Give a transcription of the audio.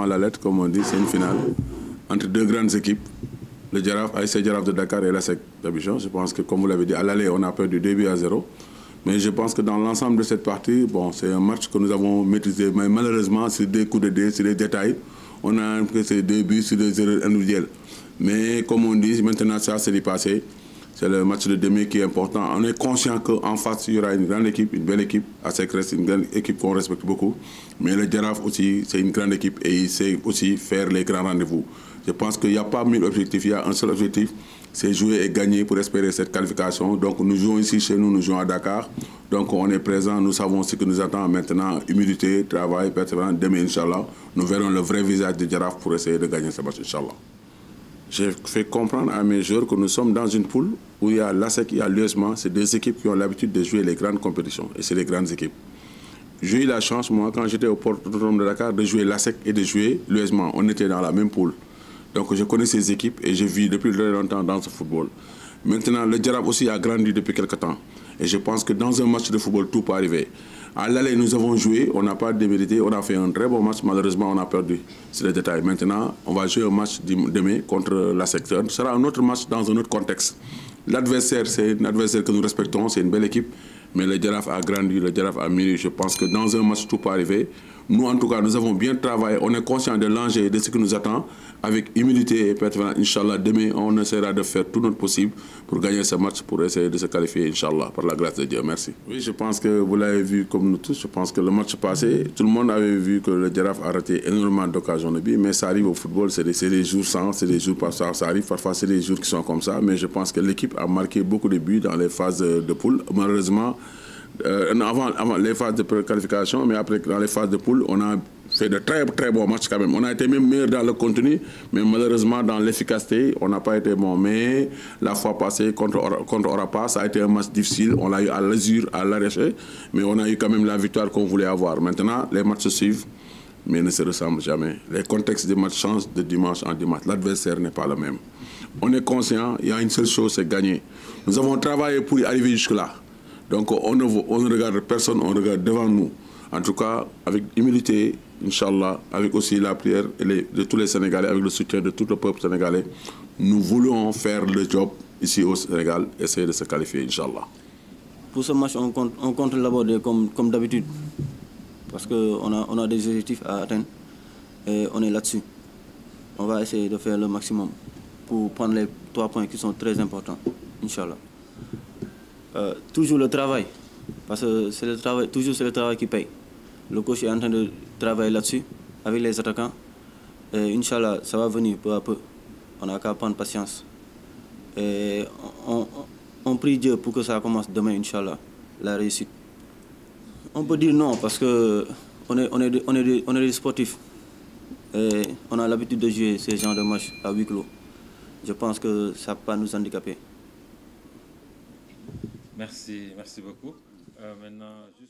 avant la lettre, comme on dit, c'est une finale entre deux grandes équipes. Le Jaraaf, ASC Jaraaf de Dakar et l'ASEC d'Abidjan. Je pense que, comme vous l'avez dit, à l'aller, on a perdu 2-0. Mais je pense que dans l'ensemble de cette partie, bon, c'est un match que nous avons maîtrisé. Mais malheureusement, c'est des coups de dé, c'est des détails. On a imprimé ces deux buts sur des erreurs individuelles. Mais comme on dit, maintenant, ça, c'est du passé. C'est le match de demain qui est important. On est conscient qu'en face, il y aura une grande équipe, une belle équipe. ASEC reste une grande équipe qu'on respecte beaucoup. Mais le Jaraaf aussi, c'est une grande équipe et il sait aussi faire les grands rendez-vous. Je pense qu'il n'y a pas 1000 objectifs, il y a un seul objectif, c'est jouer et gagner pour espérer cette qualification. Donc nous jouons ici chez nous, nous jouons à Dakar. Donc on est présent, nous savons ce que nous attend maintenant. Humilité, travail, persévérance. Demain, Inch'Allah, nous verrons le vrai visage de Jaraaf pour essayer de gagner ce match, Inch'Allah. J'ai fait comprendre à mes joueurs que nous sommes dans une poule où il y a l'ASEC, il y a l'USMA. C'est des équipes qui ont l'habitude de jouer les grandes compétitions. Et c'est les grandes équipes. J'ai eu la chance, moi, quand j'étais au Portodrome de Dakar, de jouer l'ASEC et de jouer l'USMA. On était dans la même poule. Donc je connais ces équipes et je vis depuis très longtemps dans ce football. Maintenant, le Jaraaf aussi a grandi depuis quelques temps. Et je pense que dans un match de football, tout peut arriver. À l'aller, nous avons joué, on n'a pas démérité, on a fait un très bon match. Malheureusement, on a perdu. C'est le détail. Maintenant, on va jouer un match demain contre l'ASEC. Ce sera un autre match dans un autre contexte. L'adversaire, c'est un adversaire que nous respectons, c'est une belle équipe. Mais le Jaraaf a grandi, le Jaraaf a mûri. Je pense que dans un match, tout peut arriver. Nous, en tout cas, nous avons bien travaillé. On est conscient de l'enjeu et de ce qui nous attend. Avec humilité et persévérance, Inch'Allah, demain, on essaiera de faire tout notre possible pour gagner ce match, pour essayer de se qualifier, Inch'Allah, par la grâce de Dieu. Merci. Oui, je pense que vous l'avez vu comme nous tous. Je pense que le match passé, tout le monde avait vu que le Jaraaf a raté énormément d'occasions de but. Mais ça arrive au football, c'est des jours sans, c'est des jours pas ça arrive. Parfois, c'est des jours qui sont comme ça. Mais je pense que l'équipe a marqué beaucoup de buts dans les phases de poule. Malheureusement, avant les phases de qualification, mais après, dans les phases de poule, on a fait de très bons matchs quand même. On a été même meilleur dans le contenu, mais malheureusement, dans l'efficacité, on n'a pas été bon. Mais la fois passée, contre Orapa, ça a été un match difficile. On l'a eu à l'azur, à l'arraché, mais on a eu quand même la victoire qu'on voulait avoir. Maintenant, les matchs se suivent, mais ne se ressemblent jamais. Les contextes des matchs changent de dimanche en dimanche. L'adversaire n'est pas le même. On est conscient, il y a une seule chose, c'est gagner. Nous avons travaillé pour y arriver jusque-là. Donc on ne regarde personne, on regarde devant nous. En tout cas, avec humilité, Inch'Allah, avec aussi la prière de tous les Sénégalais, avec le soutien de tout le peuple sénégalais, nous voulons faire le job ici au Sénégal, essayer de se qualifier, Inch'Allah. Pour ce match, on compte l'aborder comme d'habitude, parce qu'on a des objectifs à atteindre et on est là-dessus. On va essayer de faire le maximum pour prendre les 3 points qui sont très importants, Inch'Allah. Toujours le travail, parce que c'est le travail, toujours c'est le travail qui paye. Le coach est en train de travailler là-dessus avec les attaquants. Et Inch'Allah, ça va venir peu à peu. On n'a qu'à prendre patience. Et on prie Dieu pour que ça commence demain, Inch'Allah, la réussite. On peut dire non, parce qu'on est des sportifs. Et on a l'habitude de jouer ces genres de matchs à huis clos. Je pense que ça ne va pas nous handicaper. Merci beaucoup. Maintenant, juste...